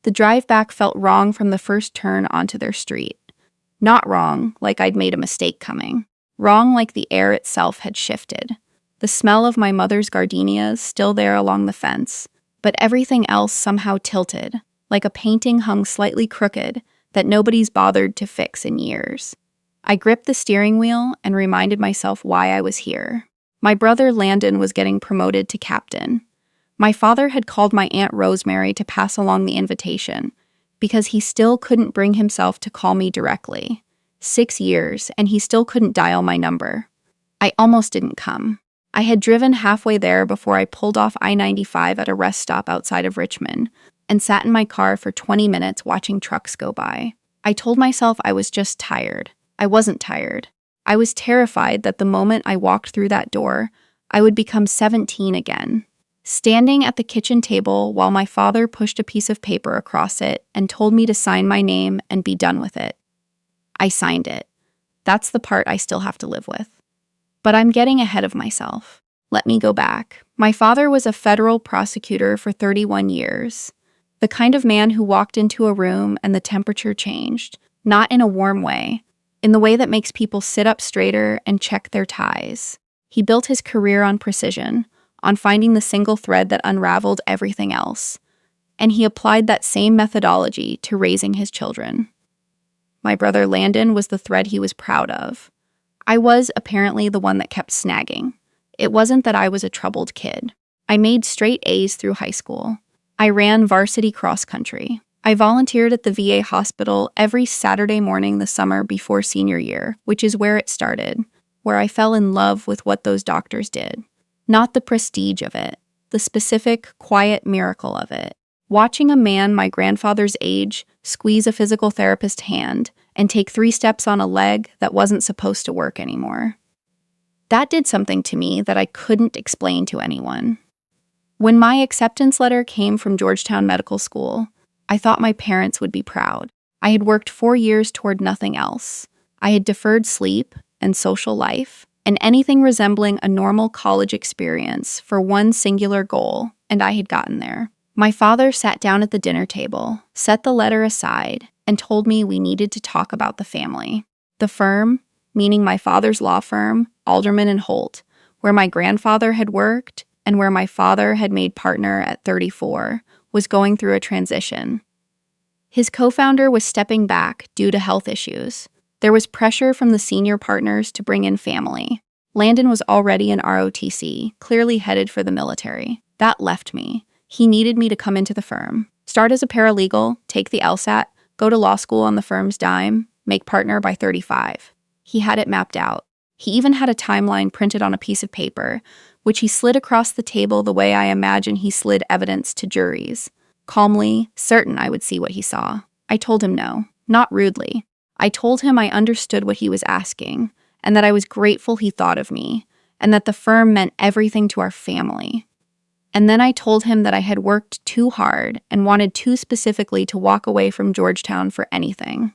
The drive back felt wrong from the first turn onto their street. Not wrong, like I'd made a mistake coming. Wrong like the air itself had shifted. The smell of my mother's gardenias still there along the fence, but everything else somehow tilted, like a painting hung slightly crooked that nobody's bothered to fix in years. I gripped the steering wheel and reminded myself why I was here. My brother Landon was getting promoted to captain. My father had called my Aunt Rosemary to pass along the invitation, because he still couldn't bring himself to call me directly. 6 years, and he still couldn't dial my number. I almost didn't come. I had driven halfway there before I pulled off I-95 at a rest stop outside of Richmond and sat in my car for 20 minutes watching trucks go by. I told myself I was just tired. I wasn't tired. I was terrified that the moment I walked through that door, I would become 17 again. Standing at the kitchen table while my father pushed a piece of paper across it and told me to sign my name and be done with it. I signed it. That's the part I still have to live with. But I'm getting ahead of myself. Let me go back. My father was a federal prosecutor for 31 years. The kind of man who walked into a room and the temperature changed, not in a warm way, in the way that makes people sit up straighter and check their ties. He built his career on precision, on finding the single thread that unraveled everything else. And he applied that same methodology to raising his children. My brother Landon was the thread he was proud of. I was apparently the one that kept snagging. It wasn't that I was a troubled kid. I made straight A's through high school. I ran varsity cross country. I volunteered at the VA hospital every Saturday morning the summer before senior year, which is where it started, where I fell in love with what those doctors did. Not the prestige of it, the specific, quiet miracle of it. Watching a man my grandfather's age squeeze a physical therapist's hand and take 3 steps on a leg that wasn't supposed to work anymore. That did something to me that I couldn't explain to anyone. When my acceptance letter came from Georgetown Medical School, I thought my parents would be proud. I had worked 4 years toward nothing else. I had deferred sleep and social life and anything resembling a normal college experience for one singular goal, and I had gotten there. My father sat down at the dinner table, set the letter aside, and told me we needed to talk about the family. The firm, meaning my father's law firm, Alderman and Holt, where my grandfather had worked and where my father had made partner at 34, was going through a transition. His co-founder was stepping back due to health issues. There was pressure from the senior partners to bring in family. Landon was already an ROTC, clearly headed for the military. That left me. He needed me to come into the firm, start as a paralegal, take the LSAT, go to law school on the firm's dime, make partner by 35. He had it mapped out. He even had a timeline printed on a piece of paper, which he slid across the table the way I imagine he slid evidence to juries. Calmly, certain I would see what he saw. I told him no, not rudely. I told him I understood what he was asking, and that I was grateful he thought of me, and that the firm meant everything to our family. And then I told him that I had worked too hard and wanted too specifically to walk away from Georgetown for anything.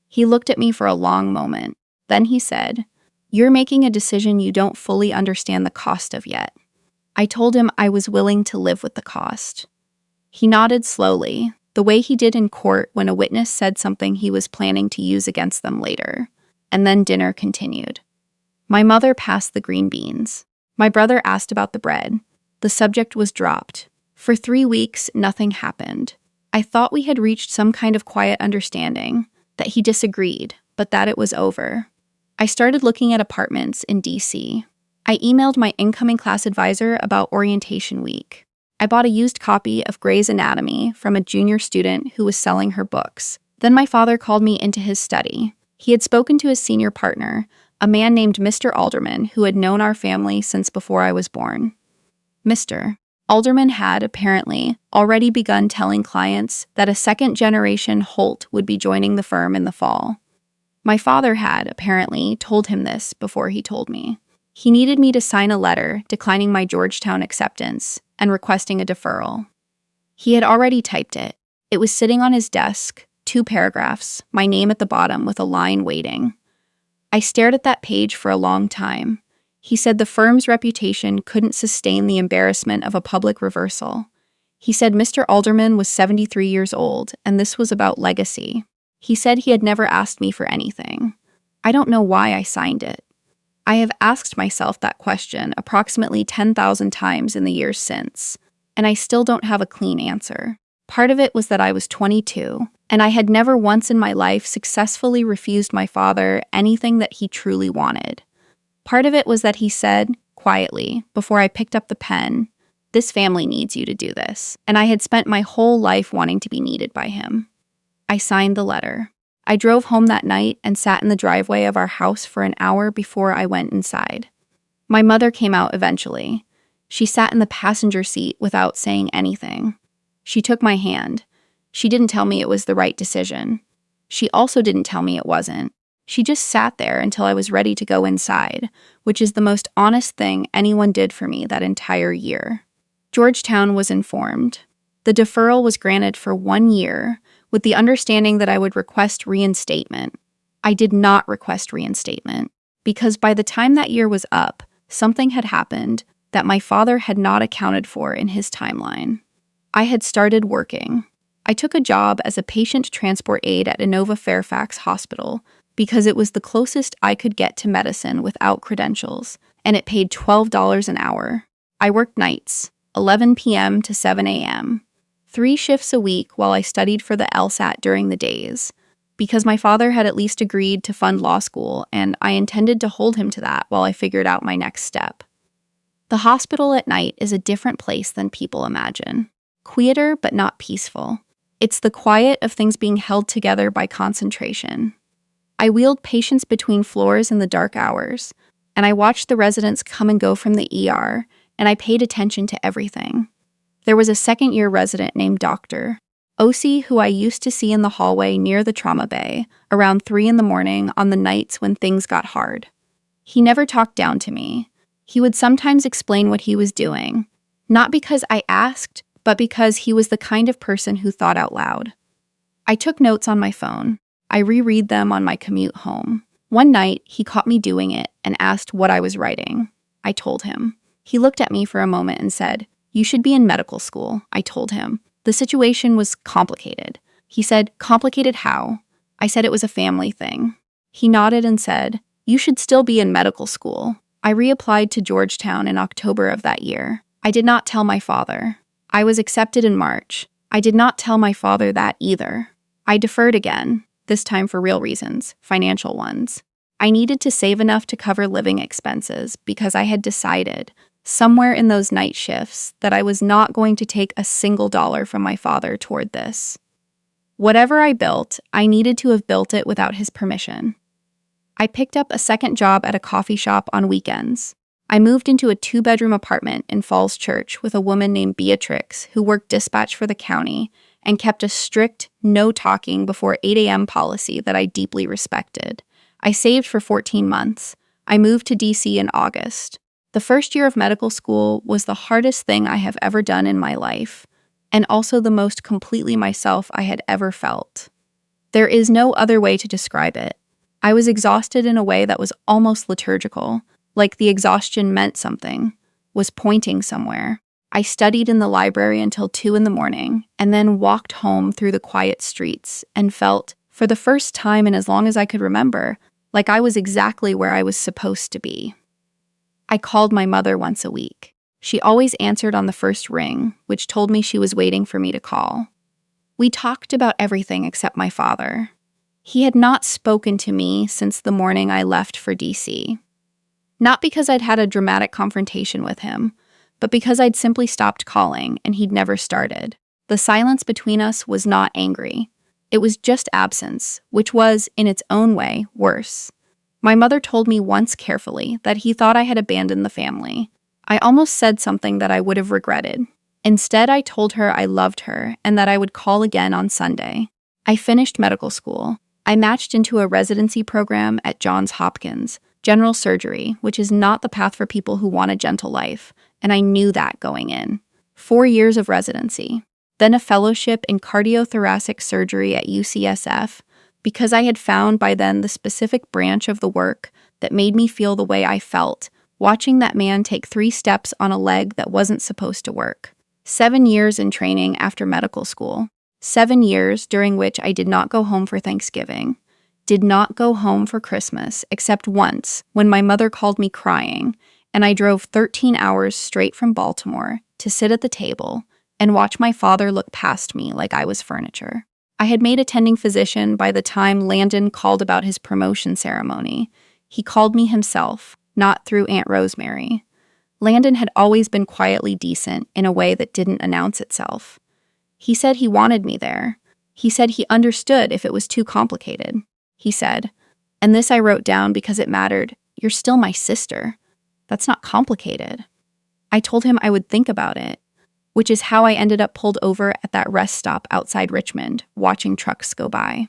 He looked at me for a long moment. Then he said, "You're making a decision you don't fully understand the cost of yet." I told him I was willing to live with the cost. He nodded slowly, the way he did in court when a witness said something he was planning to use against them later. And then dinner continued. My mother passed the green beans. My brother asked about the bread. The subject was dropped. For 3 weeks, nothing happened. I thought we had reached some kind of quiet understanding, that he disagreed, but that it was over. I started looking at apartments in DC. I emailed my incoming class advisor about orientation week. I bought a used copy of Grey's Anatomy from a junior student who was selling her books. Then my father called me into his study. He had spoken to his senior partner, a man named Mr. Alderman, who had known our family since before I was born. Mr. Alderman had, apparently, already begun telling clients that a second-generation Holt would be joining the firm in the fall. My father had, apparently, told him this before he told me. He needed me to sign a letter declining my Georgetown acceptance and requesting a deferral. He had already typed it. It was sitting on his desk, 2 paragraphs, my name at the bottom with a line waiting. I stared at that page for a long time. He said the firm's reputation couldn't sustain the embarrassment of a public reversal. He said Mr. Alderman was 73 years old, and this was about legacy. He said he had never asked me for anything. I don't know why I signed it. I have asked myself that question approximately 10,000 times in the years since, and I still don't have a clean answer. Part of it was that I was 22, and I had never once in my life successfully refused my father anything that he truly wanted. Part of it was that he said, quietly, before I picked up the pen, "This family needs you to do this," and I had spent my whole life wanting to be needed by him. I signed the letter. I drove home that night and sat in the driveway of our house for an hour before I went inside. My mother came out eventually. She sat in the passenger seat without saying anything. She took my hand. She didn't tell me it was the right decision. She also didn't tell me it wasn't. She just sat there until I was ready to go inside, which is the most honest thing anyone did for me that entire year. Georgetown was informed. The deferral was granted for 1 year, with the understanding that I would request reinstatement. I did not request reinstatement, because by the time that year was up, something had happened that my father had not accounted for in his timeline. I had started working. I took a job as a patient transport aide at Inova Fairfax Hospital because it was the closest I could get to medicine without credentials, and it paid $12 an hour. I worked nights, 11 p.m. to 7 a.m., 3 shifts a week while I studied for the LSAT during the days, because my father had at least agreed to fund law school, and I intended to hold him to that while I figured out my next step. The hospital at night is a different place than people imagine. Quieter, but not peaceful. It's the quiet of things being held together by concentration. I wheeled patients between floors in the dark hours, and I watched the residents come and go from the ER, and I paid attention to everything. There was a second-year resident named Dr. Osi, who I used to see in the hallway near the trauma bay around 3 in the morning on the nights when things got hard. He never talked down to me. He would sometimes explain what he was doing, not because I asked, but because he was the kind of person who thought out loud. I took notes on my phone. I reread them on my commute home. One night, he caught me doing it and asked what I was writing. I told him. He looked at me for a moment and said, "You should be in medical school," I told him. The situation was complicated. He said, "Complicated how?" I said it was a family thing. He nodded and said, "You should still be in medical school." I reapplied to Georgetown in October of that year. I did not tell my father. I was accepted in March. I did not tell my father that either. I deferred again, this time for real reasons, financial ones. I needed to save enough to cover living expenses because I had decided, somewhere in those night shifts, that I was not going to take a single dollar from my father toward this. Whatever I built, I needed to have built it without his permission. I picked up a second job at a coffee shop on weekends. I moved into a 2-bedroom apartment in Falls Church with a woman named Beatrix who worked dispatch for the county and kept a strict no talking before 8 a.m. policy that I deeply respected. I saved for 14 months. I moved to DC in August. The first year of medical school was the hardest thing I have ever done in my life, and also the most completely myself I had ever felt. There is no other way to describe it. I was exhausted in a way that was almost liturgical, like the exhaustion meant something, was pointing somewhere. I studied in the library until 2 in the morning, and then walked home through the quiet streets and felt, for the first time in as long as I could remember, like I was exactly where I was supposed to be. I called my mother once a week. She always answered on the first ring, which told me she was waiting for me to call. We talked about everything except my father. He had not spoken to me since the morning I left for DC. Not because I'd had a dramatic confrontation with him, but because I'd simply stopped calling and he'd never started. The silence between us was not angry. It was just absence, which was, in its own way, worse. My mother told me once carefully that he thought I had abandoned the family. I almost said something that I would have regretted. Instead, I told her I loved her and that I would call again on Sunday. I finished medical school. I matched into a residency program at Johns Hopkins, general surgery, which is not the path for people who want a gentle life, and I knew that going in. 4 years of residency. Then a fellowship in cardiothoracic surgery at UCSF, because I had found by then the specific branch of the work that made me feel the way I felt, watching that man take 3 steps on a leg that wasn't supposed to work. 7 years in training after medical school. 7 years during which I did not go home for Thanksgiving, did not go home for Christmas, except once when my mother called me crying, and I drove 13 hours straight from Baltimore to sit at the table and watch my father look past me like I was furniture. I had made attending physician by the time Landon called about his promotion ceremony. He called me himself, not through Aunt Rosemary. Landon had always been quietly decent in a way that didn't announce itself. He said he wanted me there. He said he understood if it was too complicated. He said, and this I wrote down because it mattered, "You're still my sister. That's not complicated." I told him I would think about it, which is how I ended up pulled over at that rest stop outside Richmond, watching trucks go by.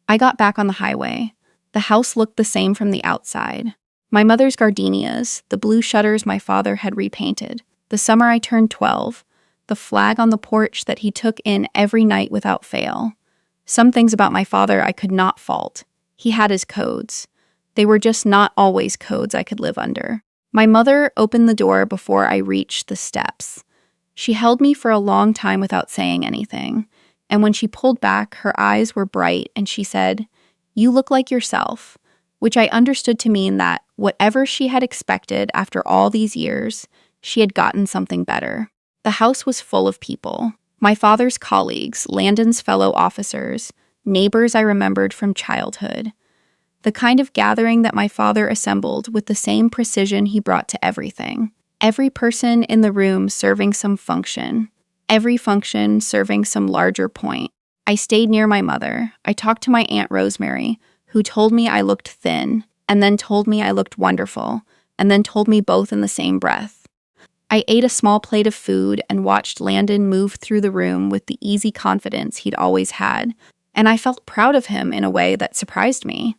I got back on the highway. The house looked the same from the outside. My mother's gardenias, the blue shutters my father had repainted, the summer I turned 12, the flag on the porch that he took in every night without fail. Some things about my father I could not fault. He had his codes. They were just not always codes I could live under. My mother opened the door before I reached the steps. She held me for a long time without saying anything, and when she pulled back, her eyes were bright and she said, "You look like yourself," which I understood to mean that whatever she had expected after all these years, she had gotten something better. The house was full of people. My father's colleagues, Landon's fellow officers, neighbors I remembered from childhood. The kind of gathering that my father assembled with the same precision he brought to everything. Every person in the room serving some function. Every function serving some larger point. I stayed near my mother. I talked to my Aunt Rosemary, who told me I looked thin, and then told me I looked wonderful, and then told me both in the same breath. I ate a small plate of food and watched Landon move through the room with the easy confidence he'd always had, and I felt proud of him in a way that surprised me.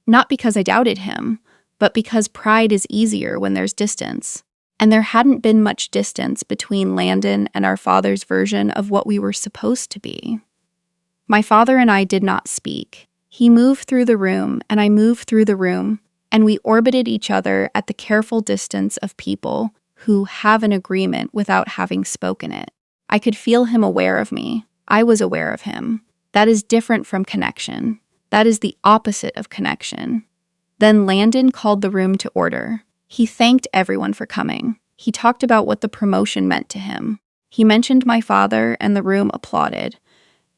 Not because I doubted him, but because pride is easier when there's distance. And there hadn't been much distance between Landon and our father's version of what we were supposed to be. My father and I did not speak. He moved through the room, and I moved through the room, and we orbited each other at the careful distance of people who have an agreement without having spoken it. I could feel him aware of me. I was aware of him. That is different from connection. That is the opposite of connection. Then Landon called the room to order. He thanked everyone for coming. He talked about what the promotion meant to him. He mentioned my father, and the room applauded.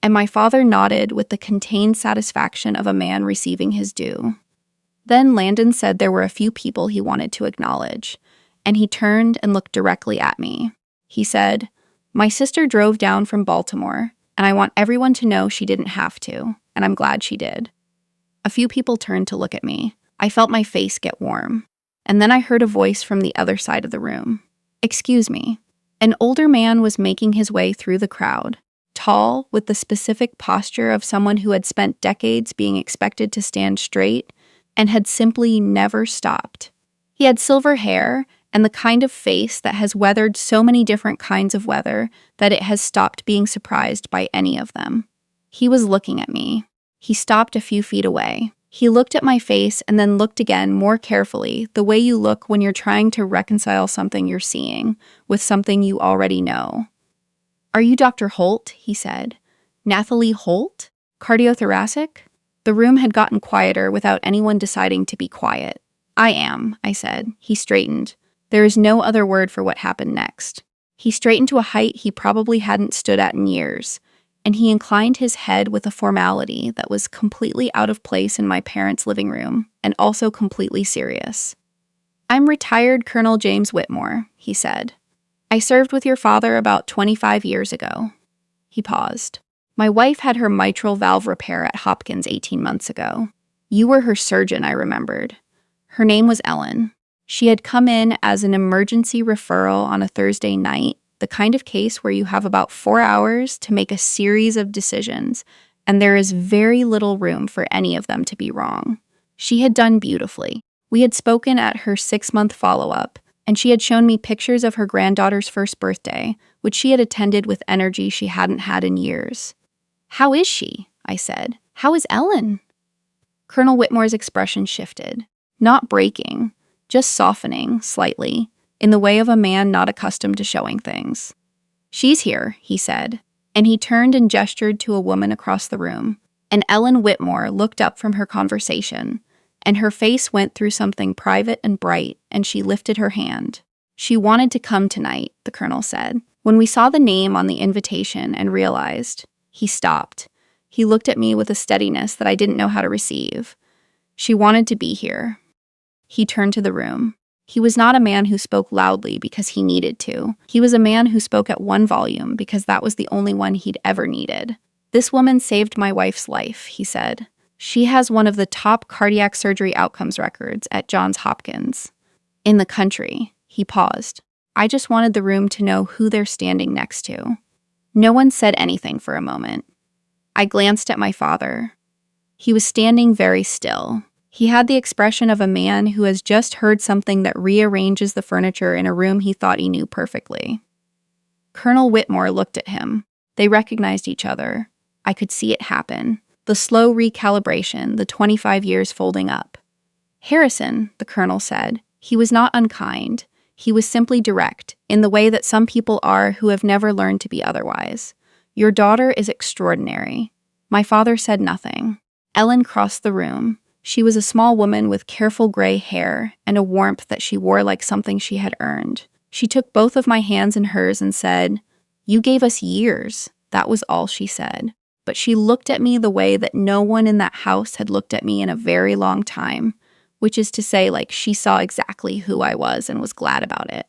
And my father nodded with the contained satisfaction of a man receiving his due. Then Landon said there were a few people he wanted to acknowledge, and he turned and looked directly at me. He said, "My sister drove down from Baltimore, and I want everyone to know she didn't have to, and I'm glad she did." A few people turned to look at me. I felt my face get warm. And then I heard a voice from the other side of the room. "Excuse me." An older man was making his way through the crowd, tall, with the specific posture of someone who had spent decades being expected to stand straight and had simply never stopped. He had silver hair and the kind of face that has weathered so many different kinds of weather that it has stopped being surprised by any of them. He was looking at me. He stopped a few feet away. He looked at my face and then looked again more carefully, the way you look when you're trying to reconcile something you're seeing with something you already know. "Are you Dr. Holt?" he said. "Nathalie Holt? Cardiothoracic?" The room had gotten quieter without anyone deciding to be quiet. "I am," I said. He straightened. There is no other word for what happened next. He straightened to a height he probably hadn't stood at in years, and he inclined his head with a formality that was completely out of place in my parents' living room, and also completely serious. "I'm retired Colonel James Whitmore," he said. "I served with your father about 25 years ago." He paused. "My wife had her mitral valve repair at Hopkins 18 months ago. You were her surgeon, I remembered. Her name was Ellen. She had come in as an emergency referral on a Thursday night, the kind of case where you have about 4 hours to make a series of decisions, and there is very little room for any of them to be wrong. She had done beautifully. We had spoken at her 6-month follow-up, and she had shown me pictures of her granddaughter's first birthday, which she had attended with energy she hadn't had in years. "How is she?" I said. "How is Ellen?" Colonel Whitmore's expression shifted. Not breaking, just softening, slightly, in the way of a man not accustomed to showing things. "She's here," he said, and he turned and gestured to a woman across the room. And Ellen Whitmore looked up from her conversation, and her face went through something private and bright, and she lifted her hand. "She wanted to come tonight," the colonel said. When we saw the name on the invitation and realized, he stopped. He looked at me with a steadiness that I didn't know how to receive. "She wanted to be here." He turned to the room. He was not a man who spoke loudly because he needed to. He was a man who spoke at one volume because that was the only one he'd ever needed. "This woman saved my wife's life," he said. "She has one of the top cardiac surgery outcomes records at Johns Hopkins. In the country." He paused. I just wanted the room to know who they're standing next to. No one said anything for a moment. I glanced at my father. He was standing very still. He had the expression of a man who has just heard something that rearranges the furniture in a room he thought he knew perfectly. Colonel Whitmore looked at him. They recognized each other. I could see it happen. The slow recalibration, the 25 years folding up. "Harrison," the colonel said. He was not unkind. He was simply direct, in the way that some people are who have never learned to be otherwise. "Your daughter is extraordinary." My father said nothing. Ellen crossed the room. She was a small woman with careful gray hair and a warmth that she wore like something she had earned. She took both of my hands in hers and said, "You gave us years." That was all she said. But she looked at me the way that no one in that house had looked at me in a very long time, which is to say, like she saw exactly who I was and was glad about it.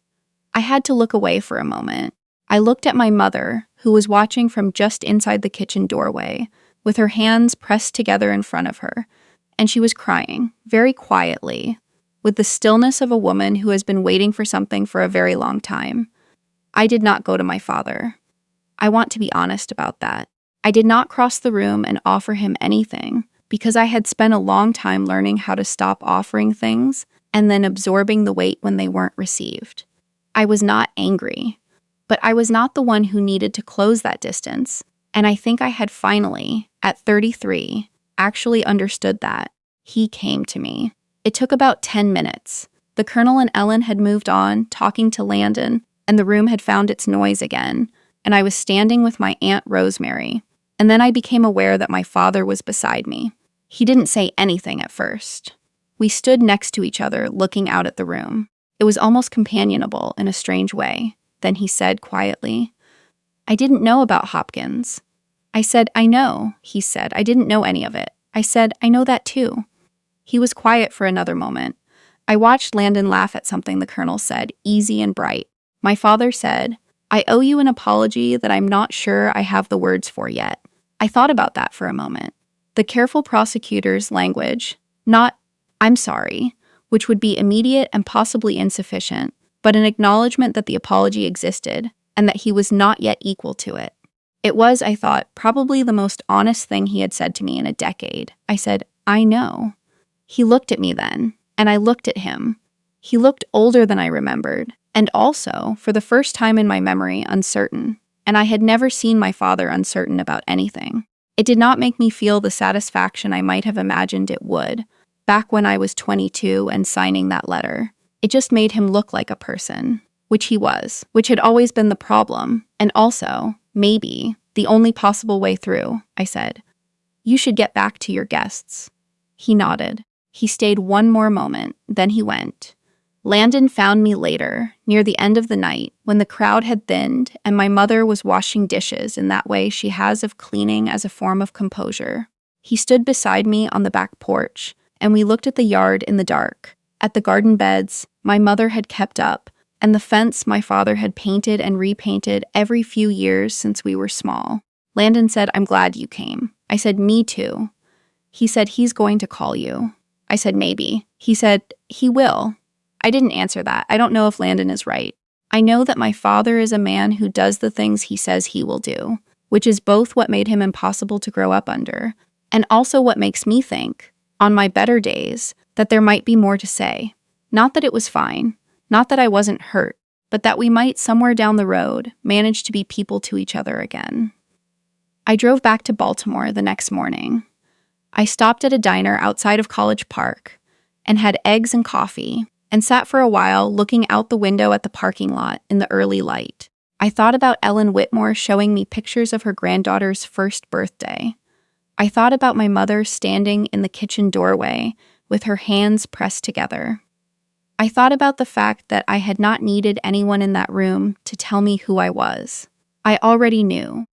I had to look away for a moment. I looked at my mother, who was watching from just inside the kitchen doorway, with her hands pressed together in front of her, and she was crying, very quietly, with the stillness of a woman who has been waiting for something for a very long time. I did not go to my father. I want to be honest about that. I did not cross the room and offer him anything, because I had spent a long time learning how to stop offering things and then absorbing the weight when they weren't received. I was not angry, but I was not the one who needed to close that distance, and I think I had finally, at 33, actually understood that. He came to me. It took about 10 minutes. The colonel and Ellen had moved on, talking to Landon, and the room had found its noise again, and I was standing with my Aunt Rosemary, and then I became aware that my father was beside me. He didn't say anything at first. We stood next to each other, looking out at the room. It was almost companionable in a strange way. Then he said quietly, "I didn't know about Hopkins." I said, "I know." He said, "I didn't know any of it." I said, "I know that too." He was quiet for another moment. I watched Landon laugh at something the colonel said, easy and bright. My father said, "I owe you an apology that I'm not sure I have the words for yet." I thought about that for a moment. The careful prosecutor's language, not, "I'm sorry," which would be immediate and possibly insufficient, but an acknowledgement that the apology existed and that he was not yet equal to it. It was, I thought, probably the most honest thing he had said to me in a decade. I said, "I know." He looked at me then, and I looked at him. He looked older than I remembered, and also, for the first time in my memory, uncertain, and I had never seen my father uncertain about anything. It did not make me feel the satisfaction I might have imagined it would, back when I was 22 and signing that letter. It just made him look like a person, which he was, which had always been the problem, and also, maybe, the only possible way through. I said, "You should get back to your guests." He nodded. He stayed one more moment, then he went. Landon found me later, near the end of the night, when the crowd had thinned and my mother was washing dishes in that way she has of cleaning as a form of composure. He stood beside me on the back porch, and we looked at the yard in the dark, at the garden beds my mother had kept up, and the fence my father had painted and repainted every few years since we were small. Landon said, "I'm glad you came." I said, "Me too." He said, "He's going to call you." I said, "Maybe." He said, "He will." I didn't answer that. I don't know if Landon is right. I know that my father is a man who does the things he says he will do, which is both what made him impossible to grow up under, and also what makes me think, on my better days, that there might be more to say. Not that it was fine, not that I wasn't hurt, but that we might somewhere down the road manage to be people to each other again. I drove back to Baltimore the next morning. I stopped at a diner outside of College Park and had eggs and coffee, and sat for a while looking out the window at the parking lot in the early light. I thought about Ellen Whitmore showing me pictures of her granddaughter's first birthday. I thought about my mother standing in the kitchen doorway with her hands pressed together. I thought about the fact that I had not needed anyone in that room to tell me who I was. I already knew.